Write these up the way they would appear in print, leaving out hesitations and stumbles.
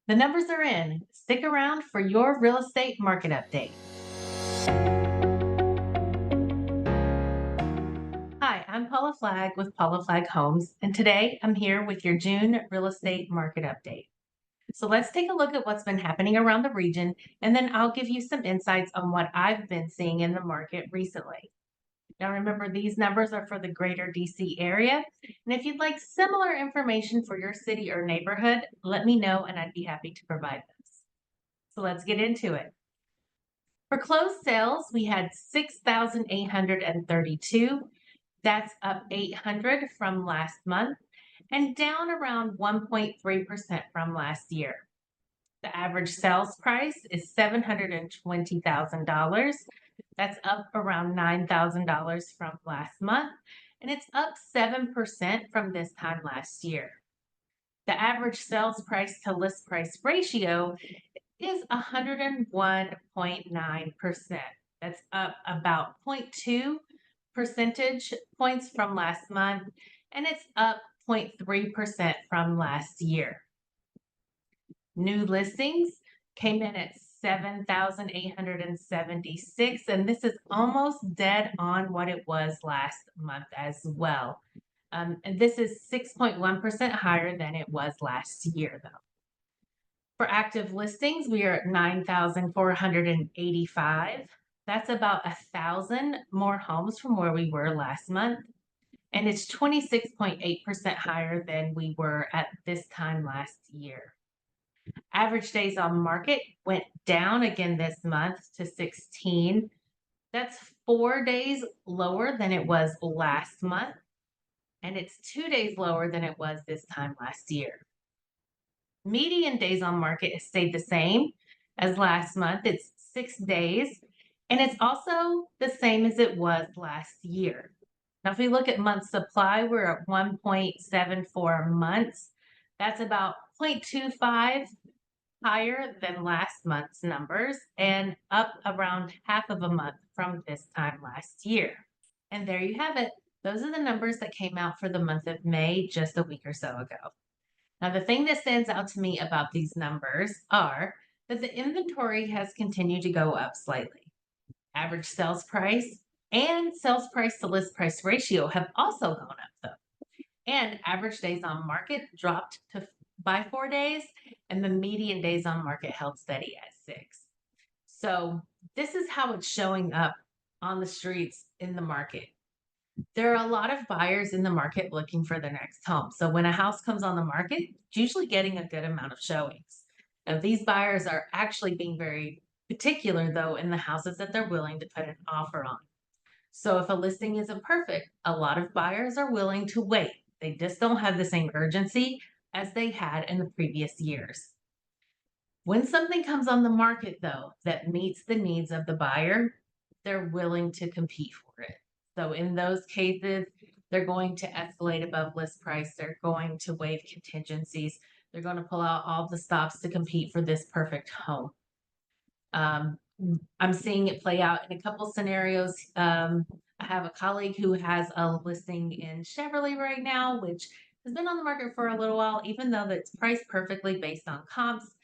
The numbers are in. Stick around for your real estate market update. Hi, I'm Paula Flagg with Paula Flagg Homes, and today I'm here with your June real estate market update. So let's take a look at what's been happening around the region, and then I'll give you some insights on what I've been seeing in the market recently. Now, remember, these numbers are for the greater DC area, and if you'd like similar information for your city or neighborhood, let me know and I'd be happy to provide those. So let's get into it. For closed sales, we had 6,832. That's up 800 from last month and down around 1.3% from last year. The average sales price is $720,000. That's up around $9,000 from last month, and it's up 7% from this time last year. The average sales price to list price ratio is 101.9%. That's up about zero point 0.2 percentage points from last month, and it's up 0.3% from last year. New listings came in at 7,876, and this is almost dead on what it was last month as well. And this is 6.1% higher than it was last year, though. For active listings, we are at 9,485. That's about 1,000 more homes from where we were last month. And it's 26.8% higher than we were at this time last year. Average days on market went down again this month to 16. That's 4 days lower than it was last month. And it's 2 days lower than it was this time last year. Median days on market has stayed the same as last month. It's 6 days, and it's also the same as it was last year. Now, if we look at month supply, we're at 1.74 months. That's about 0.25 higher than last month's numbers and up around half of a month from this time last year. And there you have it. Those are the numbers that came out for the month of May just a week or so ago. Now, the thing that stands out to me about these numbers are that the inventory has continued to go up slightly. Average sales price and sales price to list price ratio have also gone up, though. And average days on market dropped by 4 days, and the median days on market held steady at 6. So this is how it's showing up on the streets in the market. There are a lot of buyers in the market looking for their next home. So when a house comes on the market, it's usually getting a good amount of showings. Now, these buyers are actually being very particular, though, in the houses that they're willing to put an offer on. So if a listing isn't perfect, a lot of buyers are willing to wait. They just don't have the same urgency as they had in the previous years. When something comes on the market, though, that meets the needs of the buyer, they're willing to compete for it. So in those cases, they're going to escalate above list price. They're going to waive contingencies. They're going to pull out all the stops to compete for this perfect home. I'm seeing it play out in a couple scenarios. I have a colleague who has a listing in Cheverly right now, which has been on the market for a little while, even though it's priced perfectly based on comps.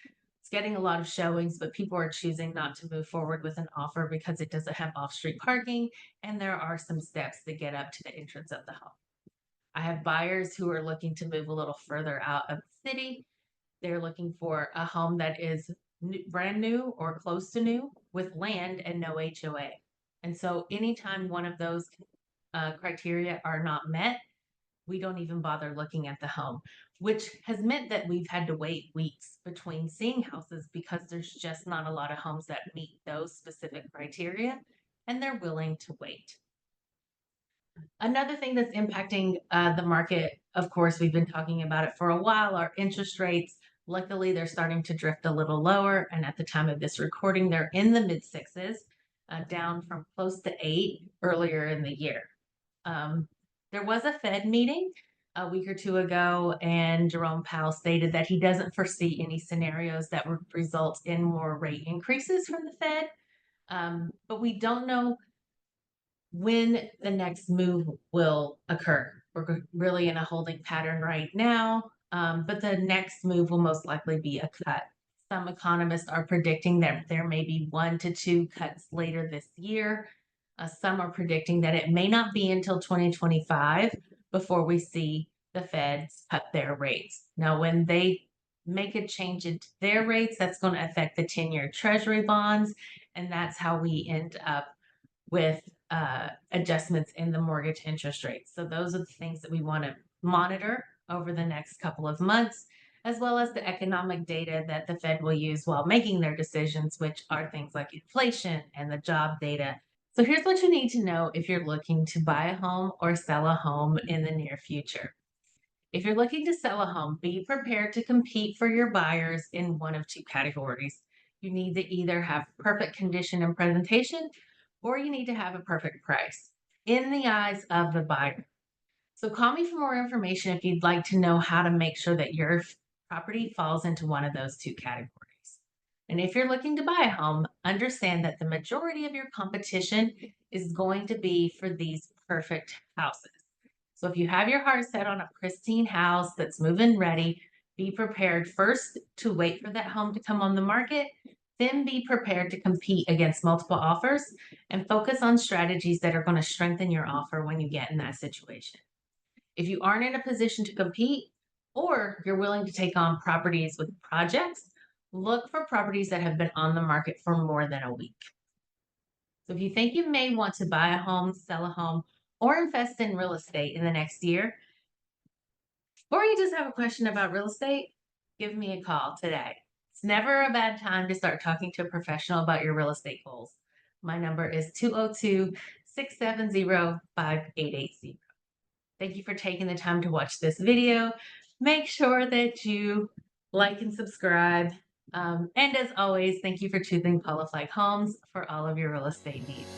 It's getting a lot of showings, but people are choosing not to move forward with an offer because it doesn't have off-street parking, and there are some steps to get up to the entrance of the home. I have buyers who are looking to move a little further out of the city. They're looking for a home that is brand new or close to new with land and no HOA. And so anytime one of those criteria are not met, we don't even bother looking at the home, which has meant that we've had to wait weeks between seeing houses because there's just not a lot of homes that meet those specific criteria, and they're willing to wait. Another thing that's impacting the market, of course, we've been talking about it for a while, are interest rates. Luckily, they're starting to drift a little lower, and at the time of this recording, they're in the mid sixes, down from close to 8 earlier in the year. There was a Fed meeting a week or two ago, and Jerome Powell stated that he doesn't foresee any scenarios that would result in more rate increases from the Fed. But we don't know when the next move will occur. We're really in a holding pattern right now. but the next move will most likely be a cut. Some economists are predicting that there may be 1 to 2 cuts later this year. Some are predicting that it may not be until 2025 before we see the Feds cut their rates. Now, when they make a change into their rates, that's going to affect the 10-year Treasury bonds, and that's how we end up with adjustments in the mortgage interest rates. So those are the things that we want to monitor over the next couple of months, as well as the economic data that the Fed will use while making their decisions, which are things like inflation and the job data. So here's what you need to know if you're looking to buy a home or sell a home in the near future. If you're looking to sell a home, be prepared to compete for your buyers in one of two categories. You need to either have perfect condition and presentation, or you need to have a perfect price in the eyes of the buyer. So call me for more information if you'd like to know how to make sure that your property falls into one of those two categories. And if you're looking to buy a home, understand that the majority of your competition is going to be for these perfect houses. So if you have your heart set on a pristine house that's move-in ready, be prepared first to wait for that home to come on the market, then be prepared to compete against multiple offers and focus on strategies that are going to strengthen your offer when you get in that situation. If you aren't in a position to compete or you're willing to take on properties with projects, look for properties that have been on the market for more than a week. So if you think you may want to buy a home, sell a home, or invest in real estate in the next year, or you just have a question about real estate, give me a call today. It's never a bad time to start talking to a professional about your real estate goals. My number is 202-670-5880. Thank you for taking the time to watch this video. Make sure that you like and subscribe. And as always, thank you for choosing Paula Flagg Homes for all of your real estate needs.